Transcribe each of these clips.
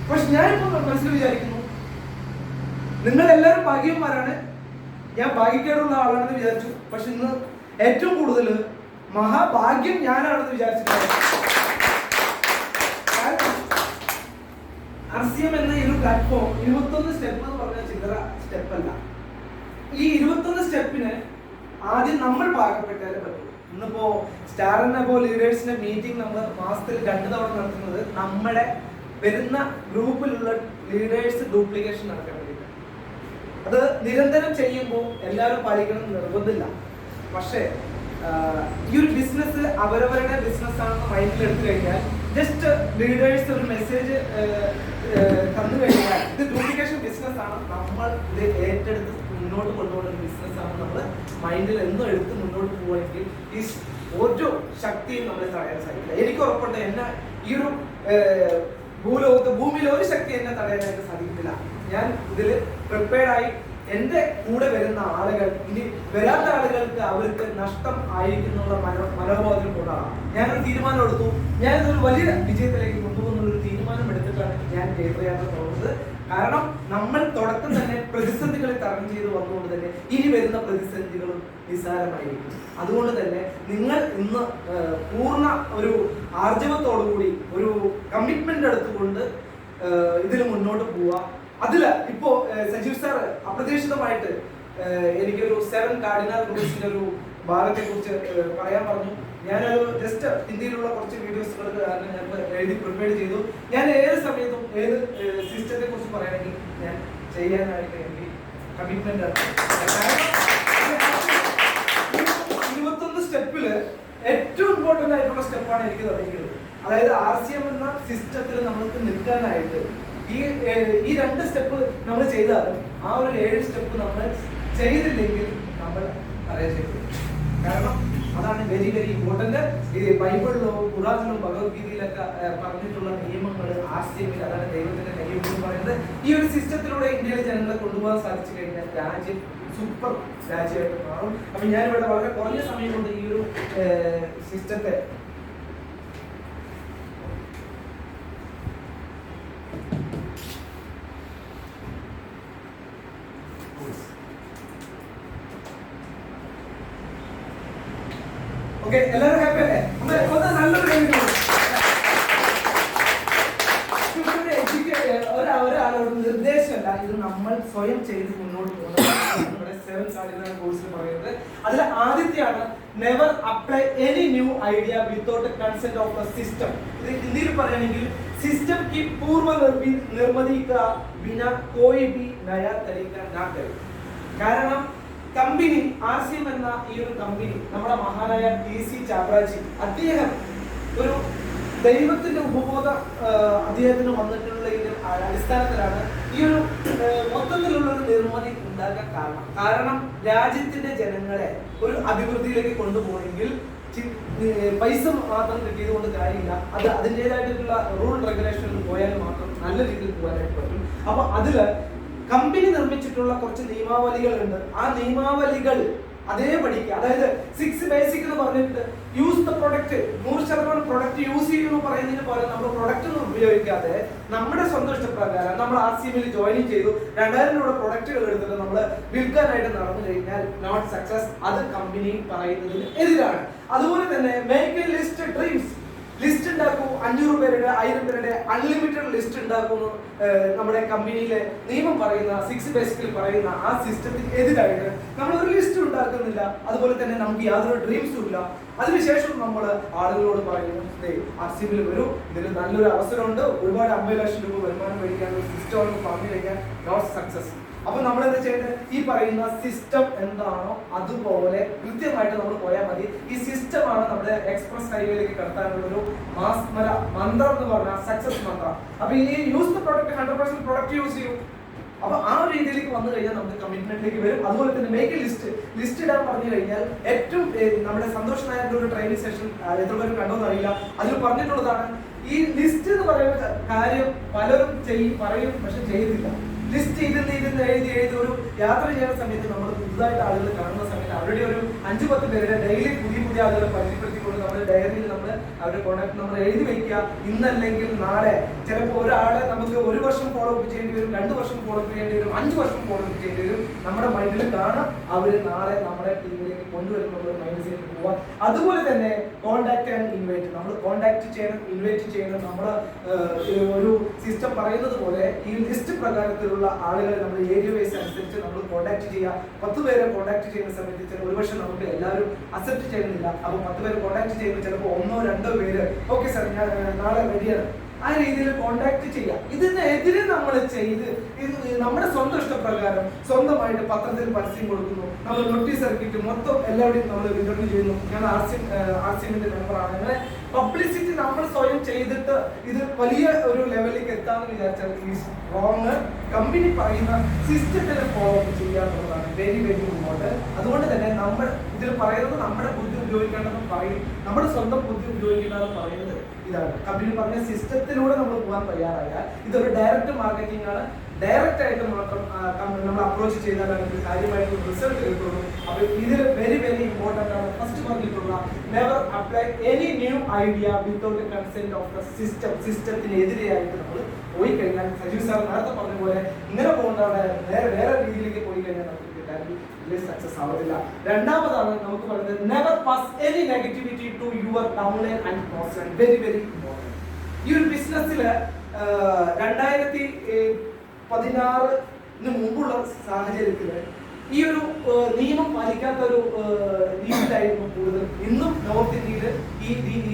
പക്ഷെ ഞാനിപ്പോ മനസ്സിൽ വിചാരിക്കുന്നു, നിങ്ങൾ എല്ലാവരും ഭാഗ്യവന്മാരാണ്, ഞാൻ ഭാഗ്യക്കേടുള്ള ആളാണെന്ന് വിചാരിച്ചു. പക്ഷെ ഇന്ന് ഏറ്റവും കൂടുതൽ മഹാഭാഗ്യം ഞാനാണെന്ന് വിചാരിച്ചിട്ടുണ്ട്. RCM എന്ന ഈ ഒരു പ്ലാറ്റ്ഫോം 21 സ്റ്റെപ്പ് എന്ന് പറഞ്ഞ ചില്ലറ സ്റ്റെപ്പല്ല. ഈ 21 സ്റ്റെപ്പിന് ആദ്യം നമ്മൾ പാകപ്പെട്ടാലേ പറ്റൂ. ഇന്നിപ്പോ സ്റ്റാറിനപ്പോ ലീഡേഴ്സിന്റെ മീറ്റിംഗ് നമ്മൾ മാസത്തിൽ 2 തവണ നടത്തുന്നത് നമ്മുടെ വരുന്ന ഗ്രൂപ്പിലുള്ള ലീഡേഴ്സ് ഡ്യൂപ്ലിക്കേഷൻ നടക്കാൻ വേണ്ടിയിട്ടാണ്. അത് നിരന്തരം ചെയ്യുമ്പോൾ എല്ലാവരും പാലിക്കണം നിർബന്ധമില്ല. പക്ഷേ ഈ ഒരു ബിസിനസ് അവരവരുടെ ബിസിനസ് ആണെന്ന് മൈൻഡിൽ എടുത്തു കഴിഞ്ഞാൽ ജസ്റ്റ് ലീഡേഴ്സ് ഒരു മെസ്സേജ് തന്നു കഴിഞ്ഞാൽ ഇത് ഡ്യൂപ്ലിക്കേഷൻ ബിസിനസ് ആണ്, നമ്മൾ ഇത് ഏറ്റെടുത്ത് മുന്നോട്ട് കൊണ്ടുപോകുന്ന ബിസിനസ് ആണ്, നമ്മൾ മൈൻഡിൽ എന്നും എടുത്ത് മുന്നോട്ട് പോവുകയെങ്കിൽ ഈ ഒരു ശക്തിയും നമ്മളെ തടയാൻ സാധിക്കില്ല. എനിക്ക് ഉറപ്പുണ്ട്, എന്നെ ഈ ഒരു ഭൂമിയിൽ ഒരു ശക്തി എന്നെ തടയാനായിട്ട് സാധിക്കില്ല. ഞാൻ ഇതിൽ പ്രിപ്പയർഡായി എന്റെ കൂടെ വരുന്ന ആളുകൾ, ഇനി വരാത്ത ആളുകൾക്ക് അവർക്ക് നഷ്ടം ആയിരിക്കുന്നുള്ള മനോഭാവത്തിൽ കൊണ്ടാണ് ഞാനൊരു തീരുമാനം എടുത്തു. ഞാനിതൊരു വലിയ വിജയത്തിലേക്ക് കൊണ്ടുപോകുന്നൊരു തീരുമാനം എടുത്തിട്ടാണ് ഞാൻ ജയപ്രയാത്ര പോകുന്നത്. കാരണം നമ്മൾ തുടക്കം തന്നെ പ്രതിസന്ധികളെ തരണം ചെയ്ത് വന്നുകൊണ്ട് തന്നെ ഇനി വരുന്ന പ്രതിസന്ധികളും നിസ്സാരമായിരിക്കും. അതുകൊണ്ട് തന്നെ നിങ്ങൾ ഇന്ന് പൂർണ്ണ ഒരു ആർജവത്തോടുകൂടി ഒരു കമ്മിറ്റ്മെന്റ് എടുത്തുകൊണ്ട് ഇതിൽ മുന്നോട്ട് പോവുക. അതില് ഇപ്പോ സജീവ് സാർ അപ്രതീക്ഷിതമായിട്ട് എനിക്കൊരു 7 കാർഡിനൽ റൂൾസിന്റെ ഒരു ഭാഗത്തെ കുറിച്ച് പറയാൻ പറഞ്ഞു. ഞാനൊരു ജസ്റ്റ് ഹിന്ദിയിലുള്ള കുറച്ച് വീഡിയോസുകൾ കാരണം ഞാൻ എഴുതി പ്രിപ്പയർ ചെയ്തു. ഞാൻ ഏത് സമയത്തും ഏത് സിസ്റ്റത്തെ കുറിച്ച് പറയുകയാണെങ്കിൽ ഞാൻ ചെയ്യാനായിട്ട് എനിക്ക് കമ്മിറ്റ്മെന്റ് ആണ്. 21 സ്റ്റെപ്പില് ഏറ്റവും ഇമ്പോർട്ടന്റ് ആയിട്ടുള്ള സ്റ്റെപ്പാണ് എനിക്ക് തുടങ്ങിയത്. അതായത് RCM എന്ന സിസ്റ്റത്തിൽ നമ്മൾക്ക് നിൽക്കാനായിട്ട് ഈ 2 സ്റ്റെപ്പ് നമ്മൾ ചെയ്താലും ആ ഒരു 7 സ്റ്റെപ്പ് നമ്മൾ ചെയ്തില്ലെങ്കിൽ നമ്മൾ പരാജയപ്പെടും. കാരണം അതാണ് വെരി വെരി ഇമ്പോർട്ടന്റ്. ഈ ബൈബിളിലോ ഖുറാനിലോ ഭഗവത്ഗീതയിലൊക്കെ പറഞ്ഞിട്ടുള്ള നിയമങ്ങൾ RCMൽ അതാണ് ദൈവത്തിന്റെ കയ്യിൽ എന്ന് പറയുന്നത്. ഈ ഒരു സിസ്റ്റത്തിലൂടെ ഇന്ത്യയിലെ ജനങ്ങളെ കൊണ്ടുപോകാൻ സാധിച്ചു കഴിഞ്ഞാൽ രാജ്യം സൂപ്പർ രാജ്യമായിട്ട് മാറും. അപ്പൊ ഞാനിവിടെ വളരെ കുറഞ്ഞ സമയം കൊണ്ട് ഈ ഒരു സിസ്റ്റത്തെ എല്ലാവരും ഹാപ്പി അല്ലേ? നല്ലൊരു ഒരാളോട് നിർദ്ദേശമല്ല, ഇത് നമ്മൾ സ്വയം ചെയ്ത് മുന്നോട്ട് പോകുന്നത്. 7 കാർഡിനൽ റൂൾസ് പറയുന്നത് അതിൽ ആദ്യത്തെയാണ് never apply any new idea without consent of a system. ഇത് ഹിന്ദിയിൽ പറയുകയാണെങ്കിൽ സിസ്റ്റം की पूर्व निर्मिति का बिना कोई भी नया तरीका ना करे. കാരണം കമ്പനി RCM എന്ന ഈ ഒരു കമ്പനി നമ്മുടെ മഹാനായ TC ചാബ്രാജി അദ്ദേഹം ഒരു ദൈവത്തിന്റെ ഉപബോധ അദ്ദേഹത്തിന് വന്നിട്ടുള്ള അടിസ്ഥാനത്തിലാണ് ഈ ഒരു മൊത്തത്തിലുള്ള ഒരു നിർമ്മിതി ഉണ്ടാക്കാൻ കാരണം രാജ്യത്തിന്റെ ജനങ്ങളെ ഒരു അഭിവൃദ്ധിയിലേക്ക് കൊണ്ടുപോകണമെങ്കിൽ പൈസ മാത്രം കിട്ടിയത് കൊണ്ട് കാര്യമില്ല. അത് അതിൻ്റെതായിട്ടുള്ള റൂൾ റെഗുലേഷനിൽ പോയാൽ മാത്രം നല്ല രീതിയിൽ പോകാനായിട്ട് പറ്റും. അപ്പൊ അതില് കമ്പനി നിർമ്മിച്ചിട്ടുള്ള കുറച്ച് നിയമാവലികളുണ്ട്. ആ നിയമാവലികൾ അതേപടിക്ക്, അതായത് 6 ബേസിക് എന്ന് പറഞ്ഞിട്ട് use the product, 100% product use ചെയ്യുന്നു പറയുന്നതിന് പകരം നമ്മൾ പ്രൊഡക്റ്റ് ഒന്നും ഉപയോഗിക്കാതെ നമ്മുടെ സ്വന്തം ഇഷ്ടപ്രകാരം നമ്മൾ RCMൽ ജോയിൻ ചെയ്തു 2000 രൂപ പ്രൊഡക്റ്റുകൾ എടുത്തിട്ട് നമ്മൾ വിൽക്കാനായിട്ട് നടന്നു കഴിഞ്ഞാൽ നോട്ട് സക്സസ്. അത് കമ്പനി പറയുന്നതിന് എതിരാണ്. അതുപോലെ തന്നെ make a list dreams. List ഉണ്ടാക്കൂ, 500 പേരുടെ 1000 പേരുടെ അൺലിമിറ്റഡ് ലിസ്റ്റ് ഉണ്ടാക്കുന്നു നമ്മുടെ കമ്പനിയിലെ നിയമം പറയുന്ന 6 ബേസിക്കലി പറയുന്ന ആ സിസ്റ്റത്തിന് എതിരായിട്ട് നമ്മൾ ഒരു ലിസ്റ്റ് ഉണ്ടാക്കുന്നില്ല. അതുപോലെ തന്നെ നമുക്ക് യാതൊരു ഡ്രീംസും ഇല്ല. അതിനുശേഷം നമ്മൾ ആളുകളോട് പറയുന്നു RCMൽ വരൂ, ഇതിന് നല്ലൊരു അവസരമുണ്ട്, ഒരുപാട് 50 ലക്ഷം രൂപ വരുമാനം മേടിക്കാനുള്ള സിസ്റ്റം പറഞ്ഞു കഴിഞ്ഞാൽ നോട്ട് സക്സസ്. അപ്പൊ നമ്മൾ എന്താ ചെയ്യേണ്ടത്? ഈ പറയുന്ന സിസ്റ്റം എന്താണോ അതുപോലെ കൃത്യമായിട്ട് നമ്മൾ പോയാൽ മതി. ഈ സിസ്റ്റമാണ് നമ്മുടെ എക്സ്പ്രസ് ഹൈവേയിലേക്ക് കടത്താനുള്ള ഒരു മാസ്മര മന്ത്രം എന്ന് പറഞ്ഞാൽ സക്സസ് മന്ത്രം. അപ്പൊ ഈ use the product 100% product use ചെയ്യും. അപ്പൊ ആ രീതിയിലേക്ക് വന്നു കഴിഞ്ഞാൽ നമുക്ക് കമ്മിറ്റ്മെന്റിലേക്ക് വരും. അതുപോലെ തന്നെ മേക്ക് എ ലിസ്റ്റ് ഇടാൻ പറഞ്ഞു കഴിഞ്ഞാൽ ഏറ്റവും നമ്മുടെ സന്തോഷ് നായരുടെ ഒരു ട്രെയിനിങ് സെഷൻ എത്ര പേര് കണ്ടോന്ന് അറിയില്ല, അതിൽ പറഞ്ഞിട്ടുള്ളതാണ് ഈ ലിസ്റ്റ് എന്ന് പറയുന്ന കാര്യം പലരും പറയും പക്ഷെ ചെയ്തില്ല. ലിസ്റ്റ് ഇരുന്ന് എഴുതി ഒരു യാത്ര ചെയ്യുന്ന സമയത്ത് നമ്മൾ പുതുതായിട്ട് ആളുകൾ കാണുന്ന സമയത്ത് അവരുടെ ഒരു 5-10 പേരുടെ ഡെയിലി പുതിയ ആളുകളെ പരിചയപ്പെടുത്തിക്കൊണ്ട് നമ്മുടെ ഡയറിയിൽ നമ്മൾ അവരുടെ കോൺടാക്ട് നമ്പർ എഴുതി വയ്ക്കുക. ഇന്നല്ലെങ്കിൽ നാളെ ചിലപ്പോൾ ഒരാളെ നമുക്ക് 1 വർഷം ഫോളോ അപ്പ് ചെയ്യേണ്ടി വരും, 2 വർഷം ഫോളോ അപ്പ് ചെയ്യേണ്ടി വരും, 5 വർഷം ഫോളോ അപ്പ് ചെയ്യേണ്ടി വരും. നമ്മുടെ മൈൻഡിൽ കാണാം അവർ നാളെ നമ്മുടെ ടീമിലേക്ക് കൊണ്ടുവരുന്ന മൈൻഡ് സെറ്റ് പോവാം. അതുപോലെ തന്നെ കോൺടാക്ട് ആൻഡ് ഇൻവൈറ്റ്, നമ്മൾ കോൺടാക്ട് ചെയ്യണം, ഇൻവൈറ്റ് ചെയ്യണം. നമ്മൾ ഒരു സിസ്റ്റം പറയുന്നത് പോലെ ഈ ലിസ്റ്റ് പ്രകാരത്തിലുള്ള ആളുകളെ നമ്മൾ ഏരിയ വൈസ് അനുസരിച്ച് നമ്മൾ കോൺടാക്ട് ചെയ്യുക. 10 പേരെ കോൺടാക്ട് ചെയ്യുന്ന സമയത്ത് ഒരുപക്ഷെ നമുക്ക് എല്ലാവരും അക്സെപ്റ്റ് ചെയ്യുന്നില്ല. അപ്പോൾ 10 പേര് കോൺടാക്ട് ചെയ്യുമ്പോൾ ചിലപ്പോൾ 1-2 പേര് ഓക്കെ സാർ ഞാൻ നാളെ റെഡിയാണ്, ആ രീതിയിൽ കോൺടാക്ട് ചെയ്യാം. ഇതിനെതിരെ നമ്മൾ ചെയ്ത് നമ്മുടെ സ്വന്തം ഇഷ്ടപ്രകാരം സ്വന്തമായിട്ട് പത്രത്തിൽ പരസ്യം കൊടുക്കുന്നു, നമ്മൾ നോട്ടീസ് ഇറക്കിയിട്ട് മൊത്തം എല്ലാവരുടെയും നമ്മൾ ഇന്റർവ്യൂ ചെയ്യുന്നു. ഞാൻ ആർസിഎമ്മിന്റെ മെമ്പറാണ്. അങ്ങനെ പബ്ലിസിറ്റി നമ്മൾ സ്വയം ചെയ്തിട്ട് ഇത് വലിയ ഒരു ലെവലിലേക്ക് എത്താമെന്ന് വിചാരിച്ചാൽ റോങ്. കമ്പനി പറയുന്ന സിസ്റ്റത്തിനെ ഫോളോ അപ്പ് ചെയ്യുക എന്നുള്ളതാണ് വെരി വെരി ഇമ്പോർട്ടൻറ്റ്. അതുകൊണ്ട് തന്നെ നമ്മൾ ഇതിൽ പറയുന്നത് നമ്മുടെ ബുദ്ധി ഉപയോഗിക്കേണ്ടതെന്ന് പറയും, നമ്മുടെ സ്വന്തം ബുദ്ധി ഉപയോഗിക്കേണ്ടതെന്ന് പറയുന്നത് ഇതാണ്. കമ്പനി പറഞ്ഞ സിസ്റ്റത്തിലൂടെ നമ്മൾ പോകാൻ തയ്യാറായാൽ ഇതൊരു ഡയറക്റ്റ് മാർക്കറ്റിംഗ് ആണ്. ഡയറക്റ്റ് ആയിട്ട് മാത്രം നമ്മൾ അപ്രോച്ച് ചെയ്താലാണ് ഒരു കാര്യമായിട്ട് റിസൾട്ട് കിട്ടുള്ളൂ. അപ്പോൾ ഇതിൽ വെരി വെരി ഇമ്പോർട്ടൻ്റ് ആണ്. ഫസ്റ്റ് പറഞ്ഞിട്ടുള്ള never apply any new idea without consent of the system. സിസ്റ്റത്തിനെതിരെയായിട്ട് നമ്മൾ പോയി കഴിഞ്ഞാൽ സജീവ് സാർ നേരത്തെ പറഞ്ഞ പോലെ ഇങ്ങനെ പോകുന്നവിടെ വേറെ രീതിയിലേക്ക് പോയി കഴിഞ്ഞാൽ നമുക്ക് സക്സസ് ആവത്തില്ല. രണ്ടാമതാണ് നമുക്ക് പറയുന്നത് never pass any negativity to your downline and cross line. Very very important. ഈ ഒരു ബിസിനസ്സിൽ 2016 മുമ്പുള്ള സാഹചര്യത്തിൽ ഈ ഒരു നിയമം പാലിക്കാത്ത ഒരു രീതിയിലായിരുന്നു കൂടുതൽ. ഇന്നും നോർത്ത് ഇന്ത്യയിൽ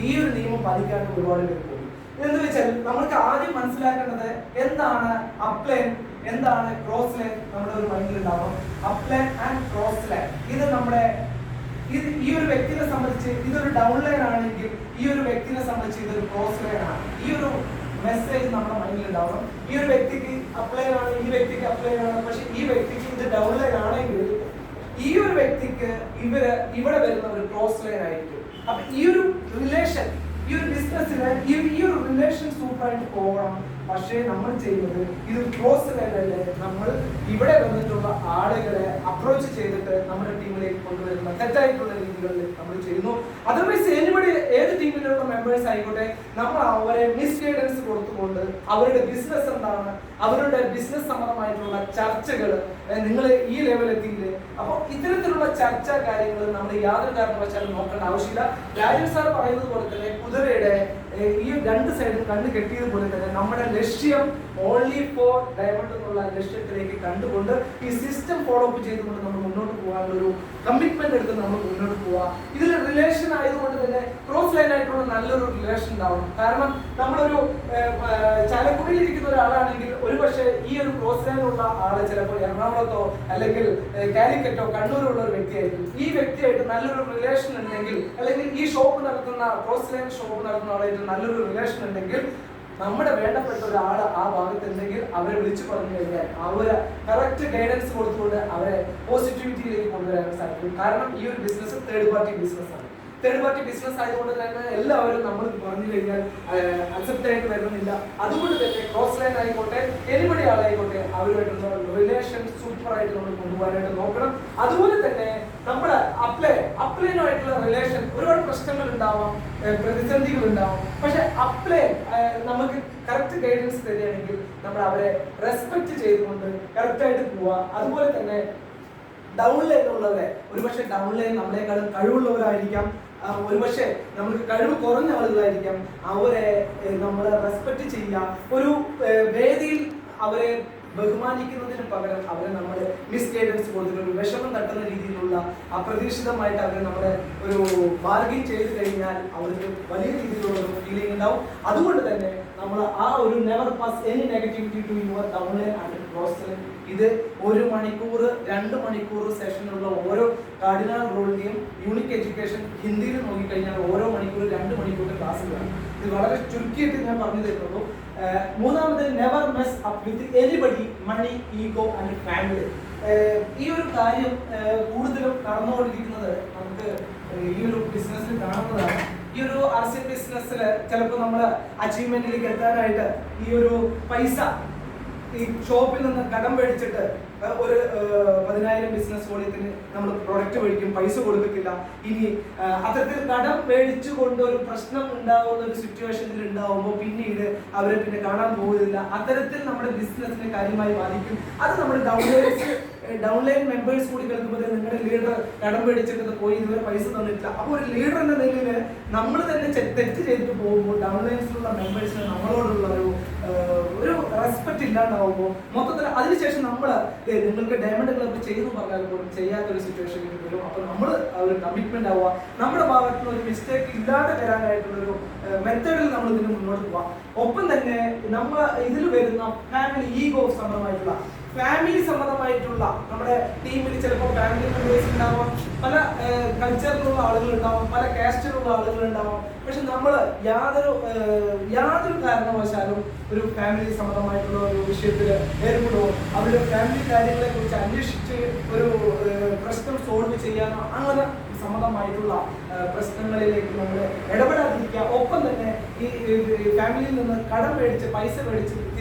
ഈ ഒരു നിയമം പാലിക്കാത്ത ഒരുപാട് പേര് പോകും. എന്ന് വെച്ചാൽ നമ്മൾക്ക് ആദ്യം മനസ്സിലാക്കേണ്ടത് എന്താണ് അപ്ലൈൻ, എന്താണ് ക്രോസ് ലൈൻ. നമ്മുടെ ഒരു മൈൻഡിൽ ഉണ്ടാവണം. അപ്ലൈൻ ആൻഡ് ക്രോസ് ലൈൻ ഇത് നമ്മുടെ ഈ ഒരു വ്യക്തിയെ സംബന്ധിച്ച് ഇതൊരു ഡൗൺ ലൈൻ ആണെങ്കിൽ ഈ ഒരു വ്യക്തിയെ സംബന്ധിച്ച് ഇതൊരു ക്രോസ് ലൈൻ ആണ്. ഈ ഒരു മെസ്സേജ് നമ്മുടെ മൈൻഡിൽ ഉണ്ടാവണം. ഈ ഒരു വ്യക്തിക്ക് അപ്ലൈൻ ആണ്, ഈ വ്യക്തിക്ക് അപ്ലൈൻ ആണ്, പക്ഷെ ഈ വ്യക്തിക്ക് ഇത് ഡൗൺ ലൈൻ ആണെങ്കിൽ ഈ ഒരു വ്യക്തിക്ക് ഇവിടെ വരുന്ന ഒരു ക്രോസ് ലൈൻ ആയിരിക്കും. അപ്പൊ ഈ ഒരു റിലേഷൻ, ഈ ഒരു ബിസിനസ്സിന് ഈ ഒരു റിലേഷൻ സൂപ്പറായിട്ട് പോകണം. പക്ഷേ നമ്മൾ ചെയ്യുന്നത് ഇത് ക്ലോസ് ലൈനല്ലേ, നമ്മൾ ഇവിടെ വന്നിട്ടുള്ള ആളുകളെ അപ്രോച്ച് ചെയ്തിട്ട് നമ്മുടെ ടീമിലേക്ക് കൊണ്ടുവരുന്ന തെറ്റായിട്ടുള്ള രീതികളിൽ നമ്മൾ ചെയ്യുന്നു. അതർവൈസ് ഏത് ടീമിലുള്ള മെമ്പേഴ്സ് ആയിക്കോട്ടെ, നമ്മൾ അവരെ മിസ് ഗൈഡൻസ് കൊടുത്തുകൊണ്ട് അവരുടെ ബിസിനസ് എന്താണ്, അവരുടെ ബിസിനസ് സംബന്ധമായിട്ടുള്ള ചർച്ചകൾ നിങ്ങൾ ഈ ലെവലെത്തിയില്ലേ. അപ്പോൾ ഇത്തരത്തിലുള്ള ചർച്ചാ കാര്യങ്ങൾ നമ്മൾ യാതൊരു കാരണവശാലും നോക്കേണ്ട ആവശ്യമില്ല. രാജീവ് സാർ പറയുന്നത് പോലെ തന്നെ കുതിരയുടെ ഈ 2 സൈഡിൽ കണ്ണ് കെട്ടിയതുപോലെ തന്നെ നമ്മുടെ ലക്ഷ്യം ഓൺലി ഫോർ ഡയമണ്ട് എന്നുള്ള ലക്ഷ്യത്തിലേക്ക് കണ്ടുകൊണ്ട് ഈ സിസ്റ്റം ഫോളോ അപ്പ് ചെയ്തുകൊണ്ട് നമ്മൾ മുന്നോട്ട് പോകാനുള്ള ഒരു കമ്മിറ്റ്മെന്റ് എടുത്ത് നമ്മൾ മുന്നോട്ട് പോവുക. ഇതിൽ റിലേഷൻ ആയതുകൊണ്ട് തന്നെ ക്രോസ് ലൈൻ ആയിട്ടുള്ള നല്ലൊരു റിലേഷൻ ഉണ്ടാവണം. കാരണം നമ്മളൊരു ചാലക്കുടിയിൽ ഇരിക്കുന്ന ഒരാളാണെങ്കിൽ ഒരുപക്ഷെ ഈ ഒരു ക്രോസ് ലൈനുള്ള ആള് ചിലപ്പോൾ എറണാകുളത്തോ അല്ലെങ്കിൽ കാലിക്കറ്റോ കണ്ണൂരുള്ള ഒരു വ്യക്തിയായിരിക്കും. ഈ വ്യക്തിയായിട്ട് നല്ലൊരു റിലേഷൻ ഉണ്ടെങ്കിൽ, അല്ലെങ്കിൽ ഈ ഷോപ്പ് നടത്തുന്ന ക്രോസ് ലൈൻ ഷോപ്പ് നടത്തുന്ന ആളായിട്ട് നല്ലൊരു റിലേഷൻ ഉണ്ടെങ്കിൽ, നമ്മുടെ വേണ്ടപ്പെട്ട ഒരാൾ ആ ഭാഗത്തുണ്ടെങ്കിൽ അവരെ വിളിച്ചു പറഞ്ഞു കഴിഞ്ഞാൽ അവരെ കറക്റ്റ് ഗൈഡൻസ് കൊടുത്തുകൊണ്ട് അവരെ പോസിറ്റിവിറ്റിയിലേക്ക് കൊണ്ടുവരാൻ സാധിക്കും. കാരണം ഈ ഒരു ബിസിനസ് തേർഡ് പാർട്ടി ബിസിനസ് ആണ്. തേർഡ് പാർട്ടി ബിസിനസ് ആയതുകൊണ്ട് തന്നെ എല്ലാവരും നമ്മൾ പറഞ്ഞു കഴിഞ്ഞാൽ അക്സെപ്റ്റ് ആയിട്ട് വരുന്നില്ല. അതുകൊണ്ട് തന്നെ ക്രോസ് ലൈൻ ആയിക്കോട്ടെ, എനിബഡി ആളായിക്കോട്ടെ, അവരുമായിട്ടുള്ള റിലേഷൻ സൂപ്പറായിട്ട് നമ്മൾ കൊണ്ടുപോകാനായിട്ട് നോക്കണം. അതുപോലെ തന്നെ നമ്മുടെ അപ്ലൈനുമായിട്ടുള്ള റിലേഷൻ ഒരുപാട് പ്രശ്നങ്ങൾ ഉണ്ടാവാം, പ്രതിസന്ധികൾ ഉണ്ടാവും. പക്ഷെ അപ്ലൈൻ നമുക്ക് കറക്റ്റ് ഗൈഡൻസ് തരികയാണെങ്കിൽ നമ്മൾ അവരെ റെസ്പെക്ട് ചെയ്തുകൊണ്ട് കറക്റ്റായിട്ട് പോവുക. അതുപോലെ തന്നെ ഡൗൺ ലൈൻ ഉള്ളവരെ, ഒരുപക്ഷെ ഡൗൺ ലൈൻ നമ്മളെക്കാളും കഴിവുള്ളവരായിരിക്കാം, ഒരുപക്ഷെ നമുക്ക് കഴിവ് കുറഞ്ഞ ആളുകളായിരിക്കാം, അവരെ നമ്മൾ റെസ്പെക്ട് ചെയ്യുക. ഒരു വേദിയിൽ അവരെ ബഹുമാനിക്കുന്നതിന് പകരം അവരെ നമ്മൾ മിസ് ഗൈഡൻസ് കൊടുത്തിട്ട് ഒരു വിഷമം തട്ടുന്ന രീതിയിലുള്ള അപ്രതീക്ഷിതമായിട്ട് അവരെ നമ്മളെ ഒരു ബാർഗിൻ ചെയ്ത് കഴിഞ്ഞാൽ അവർക്ക് വലിയ രീതിയിലുള്ള ഒരു ഫീലിംഗ് ഉണ്ടാവും. അതുകൊണ്ട് തന്നെ നമ്മൾ ആ ഒരു never pass any negativity to your down line and cross line. ഇത് 1 മണിക്കൂർ 2 മണിക്കൂർ സെഷനുള്ള ഓരോ കാർഡിനൽ റോളിന്റെയും യൂണിക് എഡ്യൂക്കേഷൻ ഹിന്ദിയിൽ നോക്കിക്കഴിഞ്ഞാൽ ഓരോ മണിക്കൂർ 2 മണിക്കൂറിന്റെ ക്ലാസ്സുകളാണ്. ഇത് വളരെ ചുരുക്കിയിട്ട് ഞാൻ പറഞ്ഞു തരുന്നുള്ളൂ. മൂന്നാമത് never mess up with anybody, money, ego and family. ഈ ഒരു കാര്യം കൂടുതലും നടന്നുകൊണ്ടിരിക്കുന്നത് നമുക്ക് ഈ ഒരു ബിസിനസ്സിൽ കാണുന്നതാണ്. ഈ ഒരു RCM ബിസിനസ്സിൽ ചിലപ്പോൾ നമ്മൾ അച്ചീവ്മെന്റിലേക്ക് എത്താനായിട്ട് ഈ ഒരു പൈസ ഈ ഷോപ്പിൽ നിന്ന് കടം മേടിച്ചിട്ട് ഒരു 10,000 ബിസിനസ് വോളിയത്തിന് നമ്മൾ പ്രൊഡക്റ്റ് മേടിക്കും, പൈസ കൊടുക്കത്തില്ല. ഇനി അത്തരത്തിൽ കടം മേടിച്ചുകൊണ്ട് ഒരു പ്രശ്നം ഉണ്ടാവുന്ന ഒരു സിറ്റുവേഷനിൽ ഉണ്ടാവുമ്പോൾ പിന്നീട് അവരെ പിന്നെ കാണാൻ പോകുന്നില്ല. അത്തരത്തിൽ നമ്മുടെ ബിസിനസിനെ കാര്യമായി ബാധിക്കും. അത് നമ്മുടെ ഡൗൺലൈൻ മെമ്പേഴ്സ് കൂടി കേൾക്കുമ്പോൾ നിങ്ങളുടെ ലീഡർ കടം മേടിച്ചിട്ട് പോയി ഇതുവരെ പൈസ തന്നിട്ടില്ല. അപ്പോൾ ഒരു ലീഡർ എന്ന നിലയിൽ നമ്മൾ തന്നെ തെറ്റ് ചെയ്തിട്ട് പോകുമ്പോൾ ഡൗൺലൈൻസിലുള്ള മെമ്പേഴ്സിന് നമ്മളോടുള്ള ഒരു റെസ്പെക്ട് ഇല്ലാണ്ടാവുമ്പോൾ മൊത്തത്തിൽ അതിനുശേഷം നമ്മൾ നിങ്ങൾക്ക് ഡയമണ്ട് ക്ലബ് ചെയ്തു പറഞ്ഞാൽ പോലും ചെയ്യാത്തൊരു സിറ്റുവേഷനിൽ വരും. അപ്പോൾ നമ്മൾ ഒരു കമ്മിറ്റ്മെന്റ് ആവുക, നമ്മുടെ ഭാഗത്തുനിന്ന് ഒരു മിസ്റ്റേക്ക് ഇല്ലാതെ വരാനായിട്ടുള്ളൊരു മെത്തേഡിൽ നമ്മൾ ഇതിന് മുന്നോട്ട് പോവാം. ഒപ്പം തന്നെ നമ്മൾ ഇതിൽ വരുന്ന ഫാമിലി സംബന്ധമായിട്ടുള്ള നമ്മുടെ ടീമിൽ ചിലപ്പോൾ ഫാമിലി മെമ്പേഴ്സ് ഉണ്ടാവാം, പല കൾച്ചറിലുള്ള ആളുകൾ ഉണ്ടാവാം, പല കാസ്റ്റിലുള്ള ആളുകൾ ഉണ്ടാവാം. പക്ഷെ നമ്മൾ യാതൊരു കാരണവശാലും ഒരു ഫാമിലി സംബന്ധമായിട്ടുള്ള ഒരു വിഷയത്തിൽ ഏർപ്പെടുമോ, അവരുടെ ഫാമിലി കാര്യങ്ങളെ കുറിച്ച് അന്വേഷിച്ച് ഒരു പ്രശ്നം സോൾവ് ചെയ്യാനോ അങ്ങനെ സംബന്ധമായിട്ടുള്ള പ്രശ്നങ്ങളിലേക്ക് നമ്മൾ ഇടപെടാതിരിക്കുക. ഒപ്പം തന്നെ ഈ ഫാമിലിയിൽ നിന്ന് കടം മേടിച്ച് പൈസ മേടിച്ച്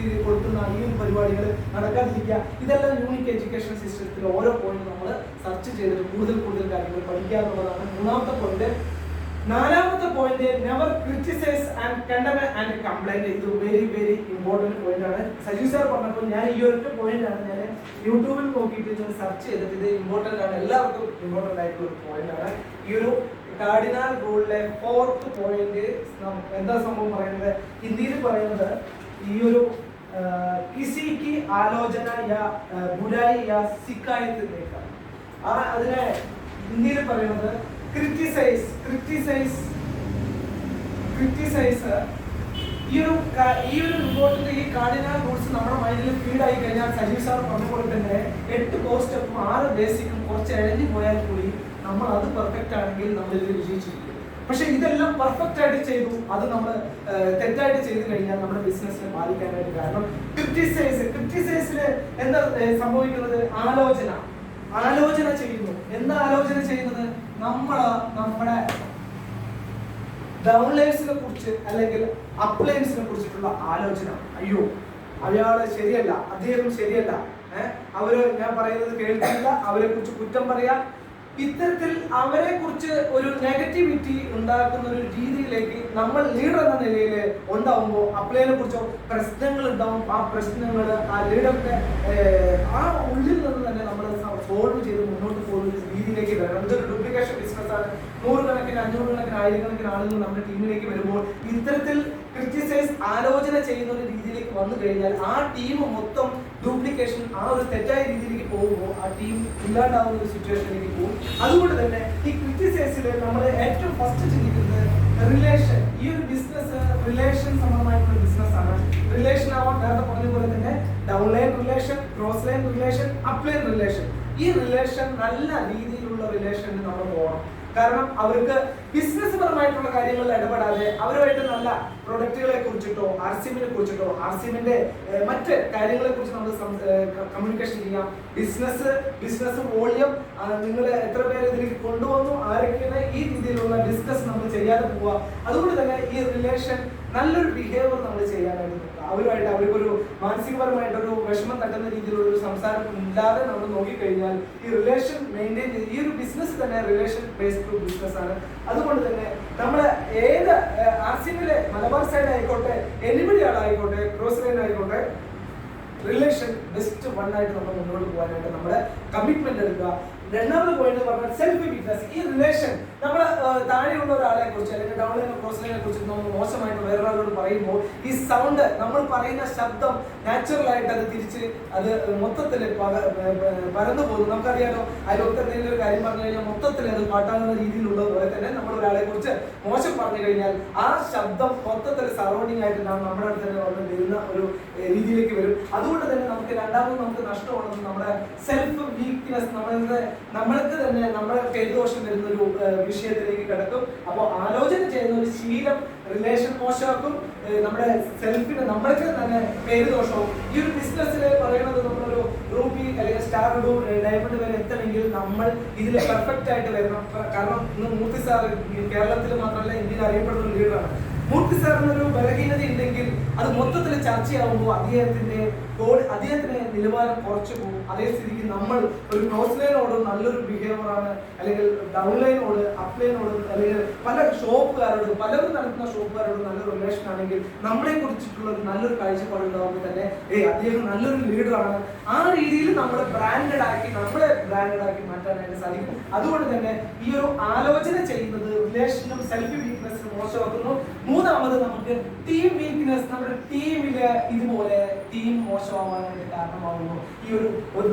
കൊടുക്കുന്ന ഈ പരിപാടികൾ നടക്കാതിരിക്കുക. ഇതെല്ലാം യൂണിക് എഡ്യൂക്കേഷൻ സിസ്റ്റത്തിൽ ഓരോ പോയിന്റ് നമ്മൾ സെർച്ച് ചെയ്തിട്ട് കൂടുതൽ കാര്യങ്ങൾ പഠിക്കുക എന്നുള്ളതാണ് മൂന്നാമത്തെ പോയിന്റ്. നാലാമത്തെ പോയിന്റ്, നെവർ ക്രിറ്റിസൈസ് ആൻഡ് കണ്ടം ആൻഡ് കംപ്ലൈന്റ്. ഇത് വെരി ഇമ്പോർട്ടന്റ് പോയിന്റ് ആണ്. സജീവ് സാർ പറഞ്ഞപ്പോൾ ഞാൻ ഈ ഒരു പോയിന്റ് ആണ് ഞാൻ യൂട്യൂബിൽ നോക്കിയിട്ട് സെർച്ച് ചെയ്തിട്ട് ഇത് ഇമ്പോർട്ടന്റ് ആണ്, എല്ലാവർക്കും ഇമ്പോർട്ടന്റ് ആയിട്ടുള്ള ഒരു പോയിന്റ് ആണ്. ഈ ഒരു കാർഡിനൽ റൂളിലെ 4th പോയിന്റ് എന്താ സംഭവം പറയുന്നത്, ഹിന്ദിയിൽ പറയുന്നത് ഈ ഒരു किसी की आलोचना या बुराई या शिकायत देकर അതിനെ ഹിന്ദിയിൽ പറയുന്നത് ക്രിറ്റിസൈസ്. ഈ ഒരു ഇമ്പോർട്ടന്റ് ഈ കാർഡിനൽ റൂൾസ് നമ്മുടെ മൈൻഡിൽ ഫീഡ് ആയി കഴിഞ്ഞാൽ സജീവ് സാർ പറഞ്ഞുപോലെ തന്നെ 8 കോർ സ്റ്റെപ്പും 6 ബേസിക്കും കുറച്ച് എഴുതി പോയാൽ കൂടി നമ്മൾ അത് പെർഫെക്റ്റ് ആണെങ്കിൽ നമ്മൾ ഇതിൽ വിജയിച്ചിരിക്കും. പക്ഷെ ഇതെല്ലാം പെർഫെക്റ്റ് ആയിട്ട് ചെയ്തു, അത് നമ്മൾ തെറ്റായിട്ട് ചെയ്തു കഴിഞ്ഞാൽ നമ്മുടെ ബിസിനസിനെ ബാധിക്കാനായിട്ട്. കാരണം ക്രിറ്റിസൈസിൽ എന്താ സംഭവിക്കുന്നത്, ആലോചന ചെയ്യുന്നു. എന്താ ആലോചന ചെയ്യുന്നത്, നമ്മുടെ ഡൗൺലൈൻസിനെ കുറിച്ച് അല്ലെങ്കിൽ അപ്ലൈൻസിനെ കുറിച്ചിട്ടുള്ള ആലോചന. അയ്യോ അയാള് ശരിയല്ല, അദ്ദേഹം ശരിയല്ല, ഞാൻ പറയുന്നത് കേൾക്കില്ല, അവരെ കുറിച്ച് കുറ്റം പറയാം. ഇത്തരത്തിൽ അവരെ കുറിച്ച് ഒരു നെഗറ്റിവിറ്റി ഉണ്ടാക്കുന്ന ഒരു രീതിയിലേക്ക് നമ്മൾ ലീഡർ എന്ന നിലയിൽ ഉണ്ടാവുമ്പോൾ അപ്ലൈനെ കുറിച്ചോ പ്രശ്നങ്ങൾ ഉണ്ടാവും. ആ പ്രശ്നങ്ങൾ ആ ലീഡറിന്റെ ആ ഉള്ളിൽ നിന്ന് തന്നെ നമ്മൾ സോൾവ് ചെയ്ത് മുന്നോട്ട് പോകുന്ന രീതിയിലേക്ക് വരണം. ഇതൊരു ഡ്യൂപ്ലിക്കേഷൻ ബിസിനസ്സാണ്. 100 കണക്കിന് 500 കണക്കിന് 1000 കണക്കിന് ആളുകൾ നമ്മുടെ ടീമിലേക്ക് വരുമ്പോൾ ഇത്തരത്തിൽ ക്രിറ്റിസൈസ് ആലോചന ചെയ്യുന്ന ഒരു രീതിയിലേക്ക് വന്നു കഴിഞ്ഞാൽ ആ ടീം മൊത്തം ഡ്യൂപ്ലിക്കേഷൻ ആ ഒരു തെറ്റായ രീതിയിലേക്ക് പോകുമ്പോൾ ആ ടീം ഇല്ലാണ്ടാവുന്ന ഒരു സിറ്റുവേഷനിലേക്ക് പോകും. അതുകൊണ്ട് തന്നെ ഈ ക്രിറ്റിസൈസിൽ നമ്മൾ ഏറ്റവും ഫസ്റ്റ് ചിന്തിക്കുന്നത് റിലേഷൻ. ഈ ഒരു ബിസിനസ് റിലേഷൻ സംബന്ധമായിട്ടുള്ള ബിസിനസ്സാണ്. റിലേഷൻ ആവാം, നേരത്തെ പറഞ്ഞ പോലെ തന്നെ downline relation, cross line relation, upline relation. ഈ റിലേഷൻ നല്ല രീതിയിലുള്ള റിലേഷനിൽ നമ്മൾ പോകണം. കാരണം അവർക്ക് ബിസിനസ് പരമായിട്ടുള്ള കാര്യങ്ങളിൽ ഇടപെടാതെ അവരുമായിട്ട് നല്ല പ്രൊഡക്റ്റുകളെ കുറിച്ചിട്ടോ ആർസിഎമ്മിനെ കുറിച്ചിട്ടോ ആർസിഎമ്മിന്റെ മറ്റ് കാര്യങ്ങളെ കുറിച്ച് നമ്മൾ കമ്മ്യൂണിക്കേഷൻ ചെയ്യാം. ബിസിനസ് വോളിയം, നിങ്ങൾ എത്ര പേര് ഇതിലേക്ക് കൊണ്ടുവന്നു, ആരൊക്കെയാണ്, ഈ രീതിയിലുള്ള ഡിസ്കസ് നമ്മൾ ചെയ്യാതെ പോവുക. അതുകൊണ്ട് തന്നെ ഈ റിലേഷൻ നല്ലൊരു ബിഹേവിയർ നമ്മൾ ചെയ്യാനായിട്ട് നോക്കുക. അവരുമായിട്ട് അവർക്കൊരു മാനസികപരമായിട്ടൊരു വിഷമം തട്ടുന്ന രീതിയിലുള്ള ഒരു സംസാരം ഇല്ലാതെ നമ്മൾ നോക്കിക്കഴിഞ്ഞാൽ ഈ റിലേഷൻ മെയിൻറ്റെയിൻ ചെയ്ത് ഈ ഒരു ബിസിനസ് തന്നെ റിലേഷൻ ബേസ്ഡ് ബിസിനസ് ആണ്. അതുകൊണ്ട് തന്നെ നമ്മൾ ഏത് ആർസിഎമ്മിലെ മലബാർ സൈഡ് ആയിക്കോട്ടെ, എനിബഡി ആളായിക്കോട്ടെ, ക്രോസ് ലൈൻ ആയിക്കോട്ടെ, റിലേഷൻ ബെസ്റ്റ് വൺ ആയിട്ട് നമ്മൾ മുന്നോട്ട് പോകാനായിട്ട് നമ്മുടെ കമ്മിറ്റ്മെന്റ് എടുക്കുക. രണ്ടാമത് പോയിന്റ് പറഞ്ഞാൽ സെൽഫ് വീക്ക്നെസ്. ഈ റിലേഷൻ നമ്മൾ താഴെയുള്ള ഒരാളെ കുറിച്ച് അല്ലെങ്കിൽ ഡൗൺലൈനോ ക്രോസ് ലൈനെ കുറിച്ച് നമ്മൾ മോശമായിട്ട് വേറൊരാളോട് പറയുമ്പോൾ ഈ സൗണ്ട്, നമ്മൾ പറയുന്ന ശബ്ദം നാച്ചുറൽ ആയിട്ട് അത് തിരിച്ച് അത് മൊത്തത്തിൽ പരന്നു പോകുന്നു. നമുക്കറിയാലോ, അതിലൊക്കെ എന്തെങ്കിലും ഒരു കാര്യം പറഞ്ഞു കഴിഞ്ഞാൽ മൊത്തത്തിൽ അത് പാട്ടാകുന്ന രീതിയിലുള്ള പോലെ തന്നെ നമ്മൾ ഒരാളെ കുറിച്ച് മോശം പറഞ്ഞു കഴിഞ്ഞാൽ ആ ശബ്ദം മൊത്തത്തിൽ സറൗണ്ടിങ് ആയിട്ട് നമ്മുടെ അടുത്ത് തന്നെ വന്ന് വരുന്ന ഒരു രീതിയിലേക്ക് വരും. അതുകൊണ്ട് തന്നെ നമുക്ക് നഷ്ടമുള്ളത് നമ്മുടെ സെൽഫ് വീക്ക്നെസ്. നമ്മൾക്ക് തന്നെ നമ്മുടെ പേരുദോഷം വരുന്ന ഒരു വിഷയത്തിലേക്ക് കിടക്കും. അപ്പോൾ ആലോചന ചെയ്യുന്ന ഒരു ശീലം റിലേഷൻ മോശമാക്കും, നമ്മുടെ സെൽഫിന് നമ്മൾക്ക് തന്നെ പേരുദോഷവും. ഈ ഒരു ബിസിനസ്സിൽ പറയുന്നത് നമ്മളൊരു റൂബി അല്ലെങ്കിൽ സ്റ്റാർ ഡയമണ്ട് വരെ എത്തണമെങ്കിൽ നമ്മൾ ഇതിൽ പെർഫെക്റ്റ് ആയിട്ട് വരണം. കാരണം ഇന്ന് മൂർത്തി സാർ കേരളത്തിൽ മാത്രമല്ല ഇന്ത്യയിൽ അറിയപ്പെടുന്ന ഒരു ലീഡറാണ്. മൂർത്തി സാറിനൊരു ബലഹീനത ഉണ്ടെങ്കിൽ അത് മൊത്തത്തിൽ ചർച്ചയാവുമ്പോൾ അദ്ദേഹത്തിന്റെ നിലവാരം കുറച്ചു പോകും. അതേ സ്ഥിതിക്ക് നമ്മൾ ഒരു ക്രോസ് ലൈനോട് നല്ലൊരു ബിഹേവിയറാണ്, അല്ലെങ്കിൽ ഡൗൺ ലൈനോട് അപ്പ് ലൈനോട് അല്ലെങ്കിൽ പല ഷോപ്പുകാരോട് പലരും നടത്തുന്ന ഷോപ്പുകാരോട് നല്ലൊരു റിലേഷൻ ആണെങ്കിൽ നമ്മളെ കുറിച്ചിട്ടുള്ള ഒരു നല്ലൊരു കാഴ്ചപ്പാട് ഉണ്ടാകുമ്പോൾ തന്നെ അദ്ദേഹം നല്ലൊരു ലീഡറാണ്. ആ രീതിയിൽ നമ്മളെ ബ്രാൻഡഡ് ആക്കി മാറ്റാനായിട്ട് സാധിക്കും. അതുകൊണ്ട് തന്നെ ഈ ഒരു ആലോചന ചെയ്യുന്നത് റിലേഷനും സെൽഫ് വീക്ക്നെസ്സിനും മോശമാക്കുന്നു. മൂന്നാമത് നമുക്ക് ടീം വീക്ക്നെസ്, നമ്മുടെ ടീമില് ഇതുപോലെ ടീം മോശമാവാനായിട്ട് കാരണമാകുന്നു. ഈ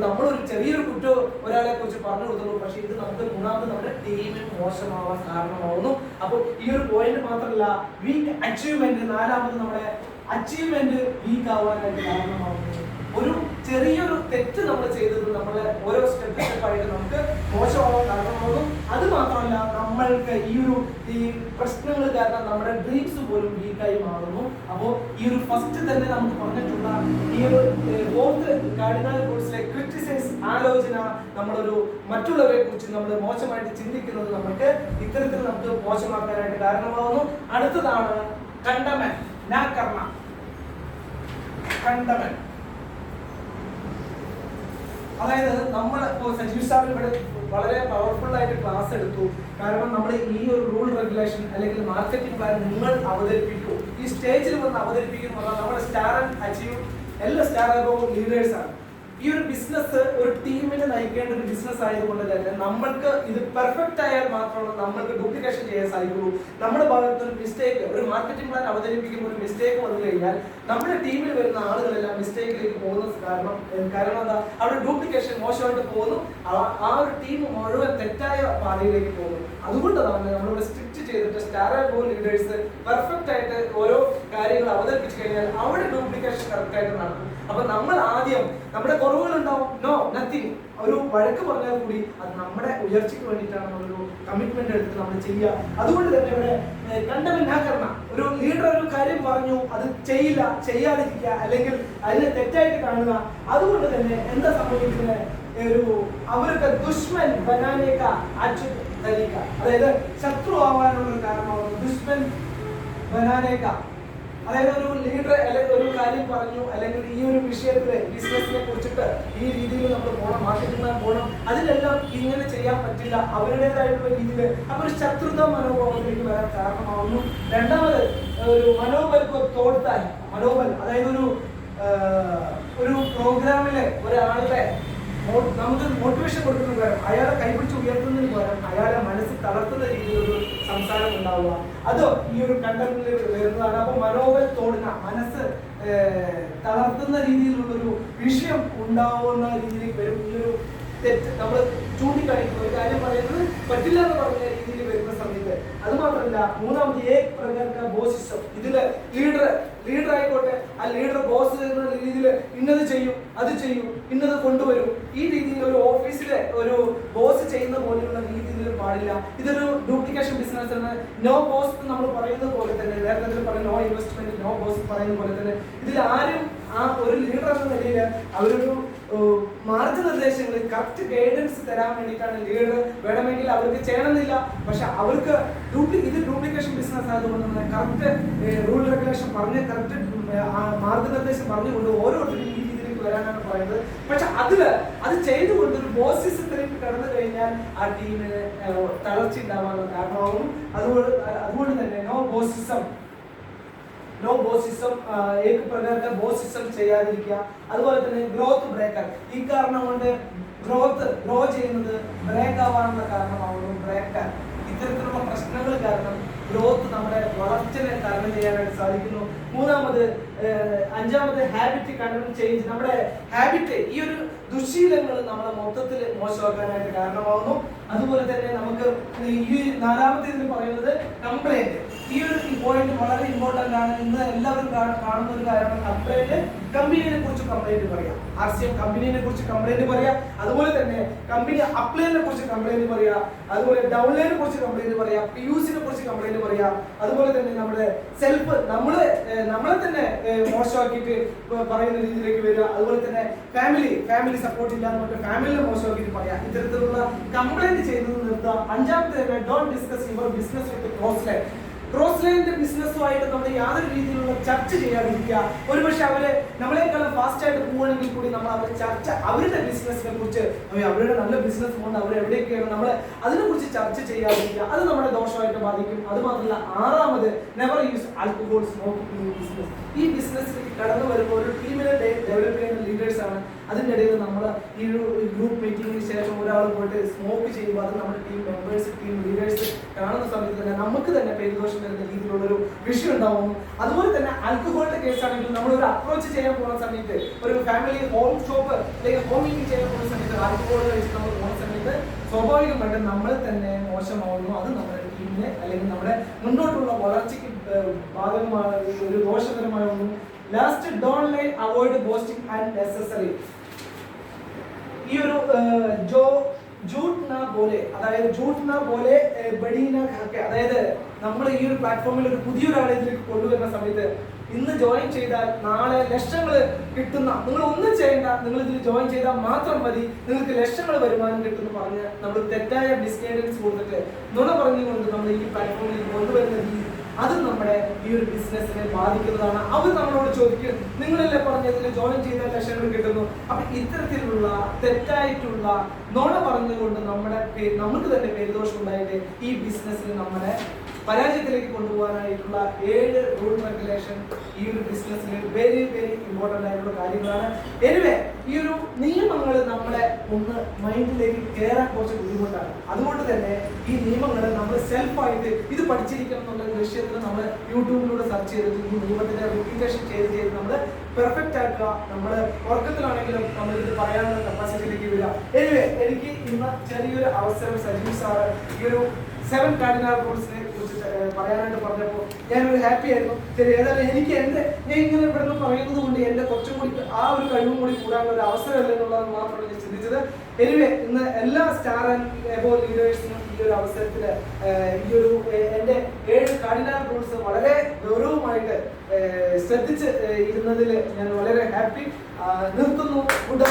നമ്മളൊരു ചെറിയൊരു കുറ്റം ഒരാളെ കുറിച്ച് പറഞ്ഞു കൊടുത്തുള്ളൂ, പക്ഷെ ഇത് നമുക്ക് മൂന്നാമത് നമ്മുടെ ടീമിന് മോശമാവാൻ കാരണമാകുന്നു. അപ്പോൾ ഈ ഒരു പോയിന്റ് മാത്രമല്ല, വീക്ക് അച്ചീവ്മെന്റ്, നാലാമത് നമ്മുടെ അച്ചീവ്മെന്റ് വീക്ക് ആവാനായിട്ട് കാരണമാകുന്നു. ഒരു ചെറിയൊരു തെറ്റ് നമ്മൾ ചെയ്തത് നമ്മളെ ഓരോ സ്റ്റെപ്പായിട്ട് നമുക്ക് മോശമാവാൻ കാരണമാകും. അത് മാത്രമല്ല, നമ്മൾക്ക് ഈ പ്രശ്നങ്ങൾ കാരണം നമ്മുടെ ഡ്രീംസ് പോലും വീക്കായി മാറുന്നു. അപ്പോൾ ഈ ഒരു ഫസ്റ്റ് തന്നെ നമുക്ക് പറഞ്ഞിട്ടുള്ള ഈ ഒരു ഫോർത്ത് കാർഡിനൽ കോഴ്സിലെ ക്രിറ്റിസൈസ്, ആലോചന, നമ്മളൊരു മറ്റുള്ളവരെ കുറിച്ച് നമ്മൾ മോശമായിട്ട് ചിന്തിക്കുന്നത് നമുക്ക് ഇത്തരത്തിൽ നമുക്ക് മോശമാക്കാനായിട്ട് കാരണമാകുന്നു. അടുത്തതാണ് കണ്ടമൻ, നാ കർണ. കണ്ടമൻ അതായത് നമ്മൾ സജീവ് സാർ ഇവിടെ വളരെ പവർഫുൾ ആയിട്ട് ക്ലാസ് എടുത്തു. കാരണം നമ്മൾ ഈ ഒരു റൂൾ റെഗുലേഷൻ അല്ലെങ്കിൽ മാർക്കറ്റിംഗ് പ്ലാൻ നിങ്ങൾ അവതരിപ്പിക്കൂ, ഈ സ്റ്റേജിൽ വന്ന് അവതരിപ്പിക്കുന്ന പറഞ്ഞാൽ നമ്മുടെ സ്റ്റാർ ആൻഡ് അച്ചീവ് എല്ലാ സ്റ്റാർ ലീഡേഴ്സ് ആണ്. ഈ ഒരു ബിസിനസ് ഒരു ടീമിനെ നയിക്കേണ്ട ഒരു ബിസിനസ് ആയതുകൊണ്ട് തന്നെ നമ്മൾക്ക് ഇത് പെർഫെക്റ്റ് ആയാൽ മാത്രമാണ് നമ്മൾക്ക് ഡ്യൂപ്ലിക്കേഷൻ ചെയ്യാൻ സാധിക്കുള്ളൂ. നമ്മുടെ ഭാഗത്ത് ഒരു മിസ്റ്റേക്ക്, ഒരു മാർക്കറ്റിംഗ് പ്ലാൻ അവതരിപ്പിക്കുമ്പോൾ ഒരു മിസ്റ്റേക്ക് വന്നു കഴിഞ്ഞാൽ നമ്മുടെ ടീമിൽ വരുന്ന ആളുകളെല്ലാം മിസ്റ്റേക്കിലേക്ക് പോകുന്ന കാരണം എന്താ, അവിടെ ഡ്യൂപ്ലിക്കേഷൻ മോശമായിട്ട് പോകുന്നു. ആ ഒരു ടീം മുഴുവൻ തെറ്റായ പാതയിലേക്ക് പോകുന്നു. അതുകൊണ്ടാണ് നമ്മളിവിടെ സ്ട്രിക്റ്റ് ചെയ്തിട്ട് സ്റ്റാർ ആൻഡ് ലീഡേഴ്സ് പെർഫെക്റ്റ് ആയിട്ട് ഓരോ കാര്യങ്ങൾ അവതരിപ്പിച്ചു കഴിഞ്ഞാൽ അവിടെ ഡ്യൂപ്ലിക്കേഷൻ കറക്റ്റ് ആയിട്ട് നടക്കും. അപ്പൊ നമ്മൾ ആദ്യം നമ്മുടെ കുറവുകൾ ഉണ്ടാവും, നോ നത്തിങ്, ഒരു വഴക്ക് പറഞ്ഞാൽ കൂടി അത് നമ്മുടെ ഉയർച്ചയ്ക്ക് വേണ്ടിയിട്ടാണ് നമ്മളൊരു കമ്മിറ്റ്മെന്റ് എടുത്ത് നമ്മൾ ചെയ്യുക. അതുകൊണ്ട് തന്നെ ഇവിടെ കണ്ടമനാക്കരണ, ഒരു ലീഡർ ഒരു കാര്യം പറഞ്ഞു അത് ചെയ്യാതിരിക്കുക അല്ലെങ്കിൽ അതിനെ തെറ്റായിട്ട് കാണുക. അതുകൊണ്ട് തന്നെ എന്താ സംഭവിക്കുന്നത്, അവർക്ക് ദുഷ്മൻ ബനാനേക്ക തരീക്ക, അതായത് ശത്രു ആവാനുള്ള ഒരു കാരണമാകുന്നു. ദുഷ്മൻ ബനാനേക്ക അതായത് ഒരു ലീഡർ അല്ലെങ്കിൽ ഒരു കാര്യം പറഞ്ഞു, അല്ലെങ്കിൽ ഈ ഒരു വിഷയത്തില് ബിസിനസിനെ കുറിച്ചിട്ട് ഈ രീതിയിൽ നമ്മൾ പോകണം, മാർക്കറ്റിംഗ് പോകണം, അതിലെല്ലാം ഇങ്ങനെ ചെയ്യാൻ പറ്റില്ല, അവരുടേതായിട്ടുള്ള രീതിയിൽ അപ്പൊ ഒരു ശത്രുത മനോഭാവത്തിലേക്ക് വരാൻ കാരണമാകുന്നു. രണ്ടാമത് ഒരു മനോബൽക്ക് തോടുത്തായി മനോബൽ, അതായത് ഒരു പ്രോഗ്രാമിലെ ഒരാളുടെ നമുക്ക് മോട്ടിവേഷൻ കൊടുക്കുന്ന പകരം അയാളെ കൈപിടിച്ച് ഉയർത്തുന്നതിന് പകരം അയാളെ മനസ്സ് തളർത്തുന്ന രീതിയിലൊരു സംസാരം ഉണ്ടാവുക, അത് ഈ ഒരു കണ്ടന്റിൽ വരുന്നതാണ്. അപ്പൊ മനോബൽ തോടുന്ന, മനസ്സ് തളർത്തുന്ന രീതിയിലുള്ളൊരു വിഷയം ഉണ്ടാവുന്ന രീതിയിലേക്ക് വരും. ഈ ഒരു തെറ്റ് നമ്മൾ ചൂണ്ടിക്കാണിക്കുന്ന ഒരു കാര്യം പറയുന്നത് പറ്റില്ല എന്ന് പറഞ്ഞ രീതിയിൽ വരുന്ന സമയത്ത്. അത് മാത്രമല്ല, മൂന്നാമത് ബോസിസം. ഇതില് ലീഡർ ആയിക്കോട്ടെ, ആ ലീഡർ ബോസ് എന്ന രീതിയിൽ ഇന്നത് ചെയ്യും, അത് ചെയ്യും, ഇന്നത് കൊണ്ടുവരും, ഈ രീതിയിൽ ഒരു ഓഫീസിലെ ഒരു ബോസ് ചെയ്യുന്ന പോലെയുള്ള രീതിയിൽ പാടില്ല. ഇതൊരു ഡ്യൂപ്ലിക്കേഷൻ ബിസിനസ് ആണ്. നോ ബോസ് നമ്മൾ പറയുന്നത് പോലെ തന്നെ, നേരത്തെ പറഞ്ഞ നോ ഇൻവെസ്റ്റ്മെന്റ് നോ ബോസ് പറയുന്ന പോലെ തന്നെ ഇതിൽ ആരും ആ ഒരു ലീഡർ എന്ന നിലയിൽ അവരൊരു മാർഗനിർദ്ദേശങ്ങൾ, കറക്റ്റ് ഗൈഡൻസ് തരാൻ വേണ്ടിയിട്ടാണ് ലീഡർ. വേണമെങ്കിൽ അവർക്ക് ചെയ്യണമെന്നില്ല, പക്ഷെ അവർക്ക് ഇത് ഡ്യൂപ്ലിക്കേഷൻ ബിസിനസ് ആയതുകൊണ്ട് തന്നെ കറക്റ്റ് റൂൾ റെഗുലേഷൻ പറഞ്ഞ് കറക്റ്റ് മാർഗനിർദ്ദേശം പറഞ്ഞുകൊണ്ട് ഓരോരുത്തരും ഈ രീതിയിലേക്ക് വരാനാണ് പറയുന്നത്. പക്ഷെ അത് ചെയ്തുകൊണ്ട് ഒരു ബോസിസത്തിലേക്ക് കടന്നു കഴിഞ്ഞാൽ ആ ടീമിന് തളർച്ച ഉണ്ടാവാനുള്ള കാരണമാകും. അതുകൊണ്ട് തന്നെ നോ ബോസിസം, ഏക പ്രകാരത്തെ ബോസിസം ചെയ്യാതിരിക്കുക. അതുപോലെ തന്നെ ഗ്രോത്ത് ബ്രേക്കർ, ഈ കാരണം കൊണ്ട് ഗ്രോ ചെയ്യുന്നത് ബ്രേക്ക് ആവാനുള്ള കാരണമാവുന്നു. ബ്രേക്കർ ഇത്തരത്തിലുള്ള പ്രശ്നങ്ങൾ കാരണം ഗ്രോത്ത് നമ്മുടെ വളർച്ചയെ തരണം ചെയ്യാനായിട്ട് സാധിക്കുന്നു. അഞ്ചാമത് ഹാബിറ്റ് കണ്ടന്റ് ചേഞ്ച്, നമ്മുടെ ഹാബിറ്റ്, ഈ ഒരു ദുശീലങ്ങൾ നമ്മളെ മൊത്തത്തിൽ മോശമാക്കാനായിട്ട് കാരണമാകുന്നു. അതുപോലെ തന്നെ നമുക്ക് ഈ നാലാമത്തെ ഇതിൽ പറയുന്നത് കംപ്ലൈന്റ്. ഈ ഒരു പോയിന്റ് വളരെ ഇമ്പോർട്ടന്റ് ആണ്. ഇന്ന് എല്ലാവരും കാണുന്ന ഒരു കാര്യമാണ് കംപ്ലൈന്റ്. കമ്പനിയെ കുറിച്ച് കംപ്ലൈന്റ് പറയാം, RCM കമ്പനിയെ കുറിച്ച് കംപ്ലൈന്റ് പറയാം, അതുപോലെ തന്നെ കമ്പനി അപ്ലൈനെ കുറിച്ച് കംപ്ലൈന്റ് പറയാം, അതുപോലെ ഡൗൺലൈനെ കുറിച്ച് കംപ്ലൈന്റ് പറയാം, PUCനെ കുറിച്ച് കംപ്ലൈന്റ് പറയാം, അതുപോലെ തന്നെ നമ്മുടെ സെൽഫ് നമ്മളെ തന്നെ മോശമാക്കിയിട്ട് പറയുന്ന രീതിയിലേക്ക് വരിക. അതുപോലെ തന്നെ ഫാമിലി സപ്പോർട്ട് ഇല്ലാന്ന് പറഞ്ഞിട്ട് ഫാമിലിനെ മോശമാക്കിയിട്ട് പറയാം. ഇത്തരത്തിലുള്ള കംപ്ലൈന്റ് ചെയ്യുന്നത് നിർത്തുക. അഞ്ചാമത്തെ don't discuss your business with close line. Cross ലൈനിന്റെ ബിസിനസ്സുമായിട്ട് നമ്മൾ യാതൊരു രീതിയിലുള്ള ചർച്ച ചെയ്യാതിരിക്കുക. ഒരുപക്ഷെ അവര് നമ്മളെക്കാളും ഫാസ്റ്റ് ആയിട്ട് പോവുകയാണെങ്കിൽ കൂടി നമ്മൾ അവരുടെ ചർച്ച, അവരുടെ ബിസിനസിനെ കുറിച്ച്, അവരുടെ നല്ല ബിസിനസ് കൊണ്ട് അവർ എവിടെയൊക്കെയാണ്, നമ്മൾ അതിനെ കുറിച്ച് ചർച്ച ചെയ്യാതിരിക്കുക. അത് നമ്മുടെ ദോഷമായിട്ട് ബാധിക്കും. അത് മാത്രമല്ല, ആറാമത് never use alcohol smoking in business. ഈ ബിസിനസ്സിലേക്ക് കടന്നു വരുമ്പോൾ ഒരു ടീമിനെ ഡെവലപ്പ് ചെയ്യുന്ന ലീഡേഴ്സ് ആണ്. അതിൻ്റെ ഇടയിൽ നമ്മൾ ഈ ഒരു ഗ്രൂപ്പ് മീറ്റിംഗിന് ശേഷം ഒരാൾ പോയിട്ട് സ്മോക്ക് ചെയ്യുമ്പോൾ അത് നമ്മുടെ ടീം മെമ്പേഴ്സ്, ടീം ലീഡേഴ്സ് കാണുന്ന സമയത്ത് തന്നെ നമുക്ക് തന്നെ പേരുദോഷം വരുന്ന രീതിയിലുള്ളൊരു വിഷയം ഉണ്ടാവുന്നു. അതുപോലെ തന്നെ ആൽക്കഹോളിന്റെ കേസാണെങ്കിൽ നമ്മൾ ഒരു അപ്രോച്ച് ചെയ്യാൻ പോകുന്ന സമയത്ത്, ഒരു ഫാമിലി ഹോം ഷോപ്പ് അല്ലെങ്കിൽ ഹോം മീറ്റിംഗ് ചെയ്യാൻ പോകുന്ന സമയത്ത് ആൽക്കഹോൾ കഴിച്ച് നമ്മൾ പോകുന്ന സമയത്ത് സ്വാഭാവികമായിട്ട് നമ്മൾ തന്നെ മോശമാവുന്നു. അത് നമ്മുടെ ടീമിനെ അല്ലെങ്കിൽ നമ്മുടെ മുന്നോട്ടുള്ള വളർച്ചയ്ക്ക് ഭാഗമായ ഒരു ദോഷകരമായ ഒന്നും. Last, don't lie avoid boasting and necessary. ഈ ഒരു ജൂട്ട്ന പോലെ ബഡീന ഖാക്കെ, അതായത് നമ്മൾ ഈ ഒരു പ്ലാറ്റ്ഫോമിൽ ഒരു പുതിയൊരാളെ ഇതിലേക്ക് കൊണ്ടുവരുന്ന സമയത്ത് ഇന്ന് ജോയിൻ ചെയ്താൽ നാളെ ലക്ഷങ്ങൾ കിട്ടുന്ന, നിങ്ങൾ ഒന്നും ചെയ്യേണ്ട, നിങ്ങൾ ഇതിൽ ജോയിൻ ചെയ്താൽ മാത്രം മതി, നിങ്ങൾക്ക് ലക്ഷങ്ങൾ വരുമാനം കിട്ടുമെന്ന് പറഞ്ഞ് നമ്മൾ തെറ്റായ ഡിസ്ഗൈഡൻസ് കൊടുത്തിട്ട് നുണ പറഞ്ഞുകൊണ്ട് നമ്മൾ ഈ പ്ലാറ്റ്ഫോമിൽ കൊണ്ടുവരുന്ന രീതി, അത് നമ്മുടെ ഈ ഒരു ബിസിനസിനെ ബാധിക്കുന്നതാണ്. അവർ നമ്മളോട് ചോദിക്കും, നിങ്ങളല്ലേ പറഞ്ഞതിൽ ജോയിൻ ചെയ്താൽ ലക്ഷങ്ങൾ കിട്ടുന്നു. അപ്പൊ ഇത്തരത്തിലുള്ള തെറ്റായിട്ടുള്ള നുണ പറഞ്ഞുകൊണ്ട് നമുക്ക് തന്നെ പേരുദോഷം ഉണ്ടായിട്ട് ഈ ബിസിനസ്സിൽ നമ്മുടെ പരാജയത്തിലേക്ക് കൊണ്ടുപോകാനായിട്ടുള്ള 7 റൂൾ റെഗുലേഷൻ ഈ ഒരു ബിസിനസ്സിൽ വെരി വെരി ഇമ്പോർട്ടൻ്റ് ആയിട്ടുള്ള കാര്യങ്ങളാണ്. എനിവേ, ഈ ഒരു നിയമങ്ങൾ നമ്മളെ ഒന്ന് മൈൻഡിലേക്ക് കയറാൻ കുറച്ച് ബുദ്ധിമുട്ടാണ്. അതുകൊണ്ട് തന്നെ ഈ നിയമങ്ങൾ നമ്മൾ സെൽഫായിട്ട് ഇത് പഠിച്ചിരിക്കണം എന്നുള്ള ലക്ഷ്യത്തിൽ നമ്മൾ യൂട്യൂബിലൂടെ സെർച്ച് ചെയ്തിട്ട് ഈ നിയമത്തിന്റെ റിപ്പീറ്റേഷൻ ചെയ്ത് നമ്മൾ പെർഫെക്റ്റ് ആക്കുക. നമ്മൾ ഉറക്കത്തിലാണെങ്കിലും നമ്മൾ ഇത് പറയാനുള്ള കപ്പാസിറ്റിയിലേക്ക് വരിക. എനിവേ, എനിക്ക് ഇന്ന് ചെറിയൊരു അവസരം സജീവ് സാറ് ഈ ഒരു 7 കാർഡിനൽ റൂൾസിനെ കുറിച്ച് പറയാനായിട്ട് പറഞ്ഞപ്പോൾ ഞാനൊരു ഹാപ്പി ആയിരുന്നു. ശരി, ഏതായാലും എനിക്ക് ഞാൻ ഇങ്ങനെ ഇവിടുന്ന് പറയുന്നത് കൊണ്ട് എൻ്റെ കുറച്ചും കൂടി ആ ഒരു കഴിവും കൂടി കൂടാനുള്ള ഒരു അവസരമല്ല എന്നുള്ളത് മാത്രമാണ് ഞാൻ ചിന്തിച്ചത്. എനിവേ, ഇന്ന് എല്ലാ സ്റ്റാർ ആൻഡ് എബോ ലീഡേഴ്സിനും ഈ ഒരു അവസരത്തിൽ ഈ ഒരു എൻ്റെ 7 കാർഡിനൽ റൂൾസ് വളരെ ഗൗരവമായിട്ട് ശ്രദ്ധിച്ച് ഇരുന്നതിൽ ഞാൻ വളരെ ഹാപ്പി. നിർത്തുന്നു. ഗുഡ്